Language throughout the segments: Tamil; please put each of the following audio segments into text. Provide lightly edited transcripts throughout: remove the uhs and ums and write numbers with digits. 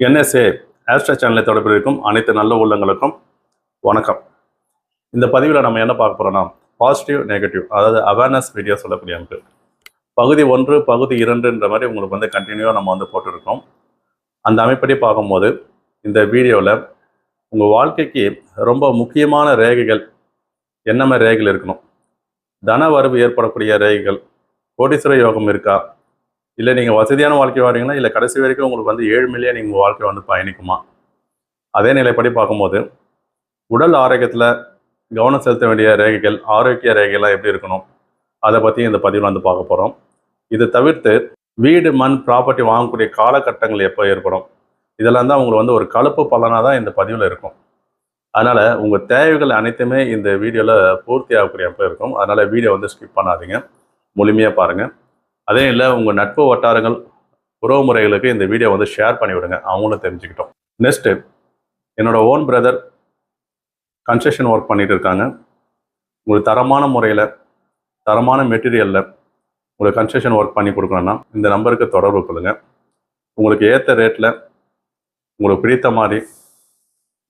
N.S.A. ஆஸ்ட்ரோ சேனலை தொடர்பில் இருக்கும் அனைத்து நல்ல உள்ளங்களுக்கும் வணக்கம். இந்த பதிவில் நம்ம என்ன பார்க்க போகிறோம்னா பாசிட்டிவ் நெகட்டிவ், அதாவது அவேர்னஸ் வீடியோ சொல்லக்கூடிய அமைப்பு பகுதி 1 பகுதி 2ன்ற மாதிரி உங்களுக்கு கண்டினியூவாக நம்ம போட்டிருக்கோம். அந்த அமைப்படி பார்க்கும்போது இந்த வீடியோவில் உங்கள் வாழ்க்கைக்கு ரொம்ப முக்கியமான ரேகைகள் என்ன மாதிரி ரேகைகள் இருக்கணும், தன வரவு ஏற்படக்கூடிய ரேகைகள், கோடீஸ்வர யோகம் இருக்கா, இல்லை நீங்கள் வசதியான வாழ்க்கை வாரீங்களா, இல்லை கடைசி வரைக்கும் உங்களுக்கு ஏழ்மையிலேயே நீங்கள் வாழ்க்கை பயணிக்குமா, அதே நிலைப்படி பார்க்கும்போது உடல் ஆரோக்கியத்தில் கவனம் செலுத்த வேண்டிய ரேகைகள், ஆரோக்கிய ரேகைகள்லாம் எப்படி இருக்கணும், அதை பற்றி இந்த பதிவில் பார்க்க போகிறோம். இது தவிர்த்து வீடு, மண், ப்ராப்பர்ட்டி வாங்கக்கூடிய காலகட்டங்கள் எப்போ ஏற்படும், இதெல்லாம் தான் உங்களுக்கு ஒரு கலப்பு பலனாக தான் இந்த பதிவில் இருக்கும். அதனால் உங்கள் தேவைகள் அனைத்துமே இந்த வீடியோவில் பூர்த்தி ஆகக்கூடிய அப்போ இருக்கும். அதனால் வீடியோ ஸ்கிப் பண்ணாதீங்க, முழுமையாக பாருங்கள். அதே இல்லை உங்கள் நட்பு வட்டாரங்கள், உறவு முறைகளுக்கு இந்த வீடியோ ஷேர் பண்ணிவிடுங்க, அவங்களும் தெரிஞ்சுக்கிட்டோம். நெக்ஸ்ட்டு, என்னோட ஓன் பிரதர் கன்ஸ்ட்ரக்ஷன் ஒர்க் பண்ணிட்டு இருக்காங்க. உங்களுக்கு தரமான முறையில் தரமான மெட்டீரியலில் உங்களுக்கு கன்ஸ்ட்ரக்ஷன் ஒர்க் பண்ணி கொடுக்கணும்னா இந்த நம்பருக்கு தொடர்பு கொள்ளுங்கள். உங்களுக்கு ஏற்ற ரேட்டில் உங்களுக்கு பிடித்த மாதிரி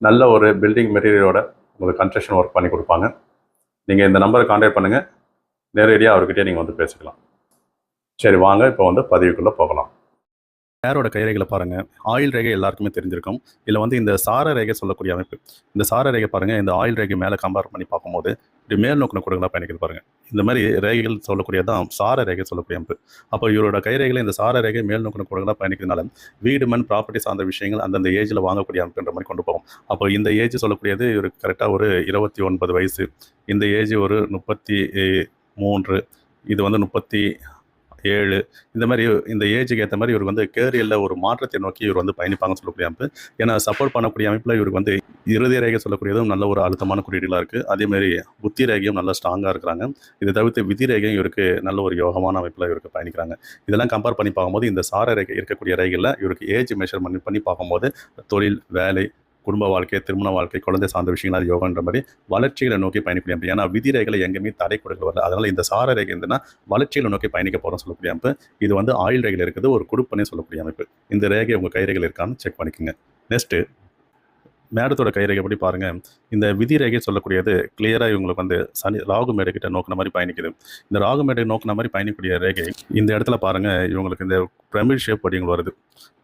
நல்ல ஒரு பில்டிங் மெட்டீரியலோட உங்களுக்கு கன்ஸ்ட்ரக்ஷன் ஒர்க் பண்ணி கொடுப்பாங்க. நீங்கள் இந்த நம்பரை கான்டாக்ட் பண்ணுங்கள், நேரடியாக அவர்கிட்டயே நீங்கள் பேசிக்கலாம். சரி, வாங்க இப்போ பதிவுக்குள்ளே போகலாம். யாரோட கைரேகைகளை பாருங்கள். ஆயில் ரேகை எல்லாருக்குமே தெரிஞ்சிருக்கும். இதில் இந்த சார ரேகை சொல்லக்கூடிய அமைப்பு. இந்த சார ரேகை பாருங்கள், இந்த ஆயில் ரேகை மேலே கம்பேர் பண்ணி பார்க்கும்போது இப்படி மேல் நோக்கின கூடங்களாக பயணிக்கிறது பாருங்கள். இந்த மாதிரி ரேகைகள் சொல்லக்கூடியதான் சார ரேகை சொல்லக்கூடிய அமைப்பு. அப்போ இவரோட கைரேகையில் இந்த சார ரேகை மேல் நோக்கின கூடங்களாக பயணிக்கிறதுனால வீடு, மண், ப்ராப்பர்ட்டி சார்ந்த விஷயங்கள் அந்தந்த ஏஜில் வாங்கக்கூடிய அமைப்புன்ற மாதிரி கொண்டு போகும். அப்போ இந்த ஏஜ் சொல்லக்கூடியது இவருக்கு கரெக்டாக ஒரு 29 வயசு. இந்த ஏஜ் ஒரு 33, இது 37, இந்த மாதிரி இந்த ஏஜுக்கு ஏற்ற மாதிரி இவருக்கு கேரியரில் ஒரு மாற்றத்தை நோக்கி இவர் பயணிப்பாங்கன்னு சொல்லக்கூடிய அமைப்பு. ஏன்னா சப்போர்ட் பண்ணக்கூடிய அமைப்பில் இவருக்கு இறுதி ரேகை சொல்லக்கூடியதும் நல்ல ஒரு அழுத்தமான குறியீடுகளாக இருக்குது. அதேமாதிரி புத்தி ரேகையும் நல்லா ஸ்ட்ராங்காக இருக்கிறாங்க. இதை தவிர்த்து விதி ரேகையும் இவருக்கு நல்ல ஒரு யோகமான அமைப்பில் இவருக்கு பயணிக்கிறாங்க. இதெல்லாம் கம்பேர் பண்ணி பார்க்கும்போது இந்த சார ரேகை இருக்கக்கூடிய ரேகையில் இவருக்கு ஏஜ் மெஷர்மெண்ட் பண்ணி பார்க்கும்போது தொழில், வேலை, குடும்ப வாழ்க்கை, திருமண வாழ்க்கை, குழந்தை சார்ந்த விஷயங்கள் யோகன்ற மாதிரி வளர்ச்சிகளை நோக்கி பயணிக்கூடிய அமைப்பு. ஏன்னா விதி ரேகைகளை எங்கேயுமே தடை கொடுக்க வரல. அதனால் இந்த சார ரேகை இருந்ததுன்னா வளர்ச்சிகளை நோக்கி பயணிக்க போகிறோம் சொல்லக்கூடிய அமைப்பு. இது ஆயில் ரேகையில் இருக்குது, ஒரு குடுப்பனே சொல்லக்கூடிய அமைப்பு. இந்த ரேகை உங்கள் கைரேகைகள் இருக்கான்னு செக் பண்ணிக்கோங்க. நெக்ஸ்ட்டு, மேடத்தோட கைரேகை எப்படி பாருங்கள். இந்த விதி ரேகை சொல்லக்கூடியது கிளியராக இவங்களுக்கு சனி ராகு மேடைக்கிட்ட நோக்கின மாதிரி பயணிக்குது. இந்த ராகு மேடை நோக்கின மாதிரி பயணிக்கூடிய ரேகை இந்த இடத்துல பாருங்கள், இவங்களுக்கு இந்த பிரமிட் ஷேப் படிங்கள் வருது.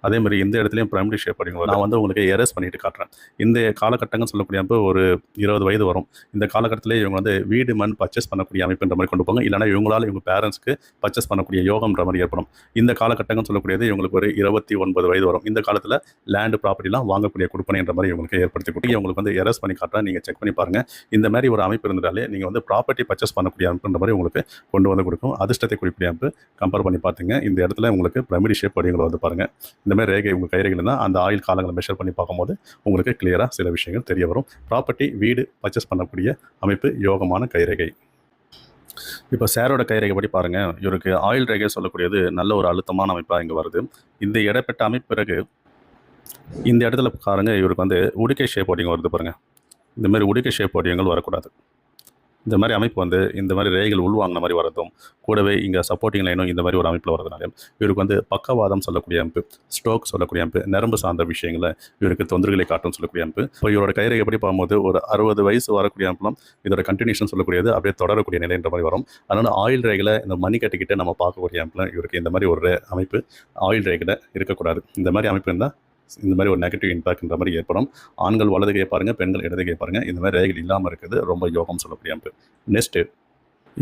அதே மாதிரி இந்த இடத்துலையும் பிரைமரி ஷேப் படிங்க. நான் உங்களுக்கு எரேஸ் பண்ணிட்டு காட்டுறேன். இந்த காலகட்டங்கள் சொல்லக்கூடிய அமைப்பு ஒரு 20 வயது வரும். இந்த காலகட்டத்திலே இவங்க வீடு, மண் பர்ச்சேஸ் பண்ணக்கூடிய அமைப்புன்ற மாதிரி கொண்டு போங்க. இல்லைனா இவங்களால் இவங்க பேரண்ட்ஸ்க்கு பர்ச்சேஸ் பண்ணக்கூடிய யோகம்ன்ற மாதிரி ஏற்படும். இந்த காலகட்டங்கள் சொல்லக்கூடியது இவங்களுக்கு ஒரு 29 வயது வரும். இந்த காலத்தில் லேண்டு, ப்ராப்பர்ட்டிலாம் வாங்கக்கூடிய கொடுப்பனைன்ற மாதிரி இவங்களுக்கு ஏற்படுத்தி கொடுத்து இவங்களுக்கு எரேஸ் பண்ணி காட்டுறேன். நீங்கள் செக் பண்ணி பாருங்கள். இந்த மாதிரி ஒரு அமைப்பு இருந்தாலே நீங்கள் ப்ராப்பர்ட்டி பர்ச்சேஸ் பண்ணக்கூடிய அமைப்புன்ற மாதிரி உங்களுக்கு கொண்டு கொடுக்கும். அதிர்ஷ்டத்தை குறிப்பிட்ட அமைப்பு கம்பேர் பண்ணி பார்த்துங்க. இந்த இடத்துல உங்களுக்கு பிரைமரி ஷேப் படிங்களை பாருங்கள். இந்த மாதிரி ரேகை உங்கள் கைரேகையில் தான் அந்த ஆயில் காலங்களை மெஷர் பண்ணி பார்க்கும்போது உங்களுக்கு கிளியராக சில விஷயங்கள் தெரிய வரும். ப்ராப்பர்ட்டி, வீடு பர்ச்சேஸ் பண்ணக்கூடிய அமைப்பு யோகமான கைரேகை. இப்போ சாரோட கைரேகை படி பாருங்கள், இவருக்கு ஆயில் ரேகை சொல்லக்கூடியது நல்ல ஒரு அழுத்தமான அமைப்பாக இங்கே வருது. இந்த இடப்பட்ட அமைப்பு பிறகு இந்த இடத்துல பாருங்கள், இவருக்கு உடுக்கை ஷேப் ஓடிங்க வருது பாருங்கள். இந்த மாதிரி உடுக்கை ஷேப் ஓடியங்கள் வரக்கூடாது. இந்த மாதிரி அமைப்பு இந்த மாதிரி ரேகைகள் உள்வாங்கின மாதிரி வரதும் கூடவே இங்கே சப்போர்ட்டிங் லைனும் இந்த மாதிரி ஒரு அமைப்பில் வரதுனால இவருக்கு பக்கவாதம் சொல்லக்கூடிய அமைப்பு, ஸ்ட்ரோக் சொல்லக்கூடிய அமைப்பு, நரம்பு சார்ந்த விஷயங்களை இவருக்கு தொந்தரவுகளை காட்டும் சொல்லக்கூடிய அமைப்பு. இப்போ இவரோட கைரேகை எப்படி பார்க்கும்போது ஒரு 60 வயசு வரக்கூடிய அமைப்புலாம் இதோட கண்டினியூஷன் சொல்லக்கூடியது அப்படியே தொடரக்கூடிய நிலைன்ற மாதிரி வரும். அதனால் ஆயில் ரேகையில் இந்த மணி கட்டிக்கிட்டே நம்ம பார்க்கக்கூடிய அமைப்பில் இவருக்கு இந்த மாதிரி ஒரு அமைப்பு ஆயில் ரேகையில் இருக்கக்கூடாது. இந்த மாதிரி அமைப்பு இருந்தால் இந்த மாதிரி ஒரு நெகட்டிவ் இம்பாக்ட்ன்ற மாதிரி ஏற்படும். ஆண்கள் வலதுகையை பாருங்கள், பெண்கள் இடதுகையை பாருங்கள். இந்த மாதிரி ரேகைகள் இல்லாமல் இருக்குது ரொம்ப யோகம் சொல்லக்கூடிய அமைப்பு. நெக்ஸ்ட்டு,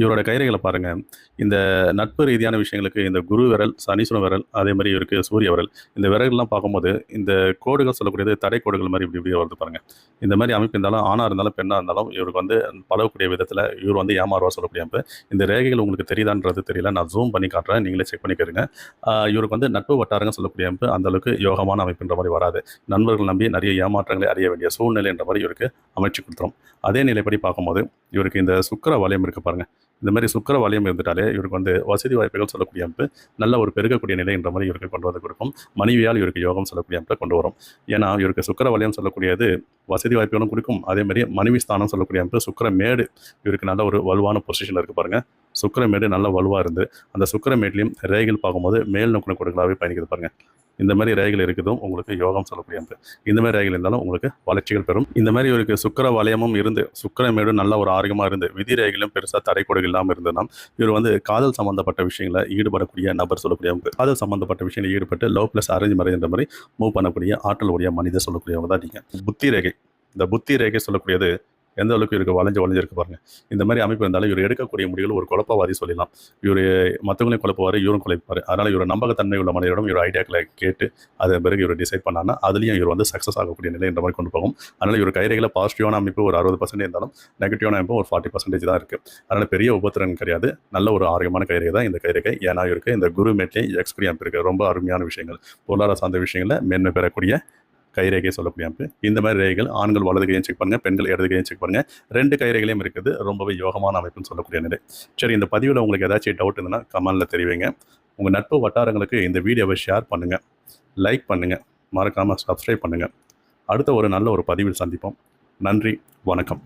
இவரோட கைரேகைகளை பாருங்கள். இந்த நட்பு ரீதியான விஷயங்களுக்கு இந்த குரு விரல், சனீஸ்வரன் விரல், அதே மாதிரி இவருக்கு சூரிய விரல், இந்த விரல்கள்லாம் பார்க்கும்போது இந்த கோடுகள் சொல்லக்கூடியது தடை கோடுகள் மாதிரி இப்படி வருது பாருங்கள். இந்த மாதிரி அமைப்பு இருந்தாலும் ஆணாக இருந்தாலும் பெண்ணாக இருந்தாலும் இவருக்கு பழகக்கூடிய விதத்தில் இவர் ஏமாறுவா சொல்லக்கூடிய அமைப்பு. இந்த ரேகைகள் உங்களுக்கு தெரியுதான்றது தெரியல, நான் ஜூம் பண்ணி காட்டுறேன், நீங்களே செக் பண்ணிக்கிறீங்க. இவருக்கு நட்பு வட்டாரங்க சொல்லக்கூடிய அமைப்பு அந்தளவுக்கு யோகமான அமைப்புன்ற மாதிரி வராது. நண்பர்கள் நம்பி நிறைய ஏமாற்றங்களை அறிய வேண்டிய சூழ்நிலை என்ற மாதிரி இவருக்கு அமைச்சு கொடுத்துரும். அதே நிலைப்படி பார்க்கும்போது இவருக்கு இந்த சுக்கிர வலயம் இருக்குது பாருங்கள். இந்த மாதிரி சுக்கிர வலயம் இருந்துட்டாலே இவருக்கு வசதி வாய்ப்புகள் சொல்லக்கூடிய அமைப்பு நல்ல ஒரு பெருகக்கூடிய நிலை என்ற மாதிரி இவருக்கு கொண்டு கொடுக்கும். மனைவியால் இவருக்கு யோகம் சொல்லக்கூடிய அமைப்பை கொண்டு வரும். ஏன்னா இவருக்கு சுக்கிர வலயம் சொல்லக்கூடியது வசதி வாய்ப்புகளும் கொடுக்கும். அதே மாதிரி மனைவி ஸ்தானம் சொல்லக்கூடிய அமைப்பு சுக்கிர மேடு இவருக்கு நல்ல ஒரு வலுவான பொசிஷனில் இருக்குது பாருங்கள். சுக்கிர மேடு நல்ல வலுவாக இருந்து அந்த சுக்கிர மேட்லையும் ரேகைகள் பார்க்கும்போது மேல் நோக்கின கொடுக்கலாகவே பயணிக்கிறது பாருங்கள். இந்த மாதிரி ரேகைகள் இருக்குதும் உங்களுக்கு யோகம் சொல்லக்கூடிய அமைப்பு. இந்த மாதிரி ரேகைகள் இருந்தாலும் உங்களுக்கு வளர்ச்சிகள் பெறும். இந்த மாதிரி ஒரு சுக்கிர வலயமும் இருந்து சுக்கிரமேடு நல்ல ஒரு ஆரோக்கியமாக இருந்து விதி ரேகைகளும் பெருசாக தடைக்கோடுகள் இல்லாமல் இருந்ததுனா இவர் வந்து காதல் சம்பந்தப்பட்ட விஷயங்களை ஈடுபடக்கூடிய நபர் சொல்லக்கூடிய அமைப்பு. காதல் சம்பந்தப்பட்ட விஷயங்களை ஈடுபட்டு லவ் பிளஸ் அரேஞ்ச் மேரேஜ் என்ற மாதிரி மூவ் பண்ணக்கூடிய ஆற்றல் உடைய மனிதர் சொல்லக்கூடியவங்க தான் நீங்கள். புத்தி ரேகை, இந்த புத்தி ரேகை சொல்லக்கூடியது எந்த அளவுக்கு இருக்கு வளைஞ்சிருக்கு பாருங்க. இந்த மாதிரி அமைப்பு இருந்தாலும் இவர் எடுக்கக்கூடிய முடிவுகள் ஒரு குழப்பவாதி சொல்லலாம். இவர் மற்றவங்களையும் குழப்பவார், இவரும் குழப்பார். அதனால் இவர் நம்பகத்தன்மை உள்ள மனிதரிடம் இவர் ஐடியாக்களை கேட்டு அதன் பிறகு இவர் டிசைட் பண்ணான்னா அதுலேயும் இவர் வந்து சக்ஸஸ் ஆகக்கூடிய நிலை என்ற மாதிரி கொண்டு போகும். அதனால் இவர் கைரேகையில் பாசிட்டிவான அமைப்பு ஒரு 60% இருந்தாலும் நெகட்டிவான அமைப்பு ஒரு 40% தான் இருக்குது. அதனால் பெரிய உபத்திரன் கிடையாது. நல்ல ஒரு ஆரோக்கியமான கைரேகை தான் இந்த கைரேகை. ஏன்னா இருக்கு இந்த குரு மேட்லேயும் எக்ஸ்பீரியன்ஸ் அமைப்பு இருக்குது. ரொம்ப அருமையான விஷயங்கள், பொருளாதார சார்ந்த விஷயங்களில் மேன்மை பெறக்கூடிய கைரேகை சொல்லக்கூடிய அமைப்பு. இந்த மாதிரி ரேகைகள் ஆண்கள் வலது கையும் செக் பண்ணுங்க, பெண்கள் இடது கையும் செக் பண்ணுங்க. 2 கைரேகையிலையும் இருக்குது. ரொம்பவே யோகமான அமைப்புன்னு சொல்லக்கூடிய நிலை. சரி, இந்த பதிவில் உங்களுக்கு ஏதாச்சும் டவுட் இருந்ததுன்னா கமெண்ட்ல தெரிவிங்க. உங்கள் நட்பு வட்டாரங்களுக்கு இந்த வீடியோவை ஷேர் பண்ணுங்க, லைக் பண்ணுங்க, மறக்காமல் சப்ஸ்கிரைப் பண்ணுங்க. அடுத்த ஒரு நல்ல ஒரு பதிவில் சந்திப்போம். நன்றி, வணக்கம்.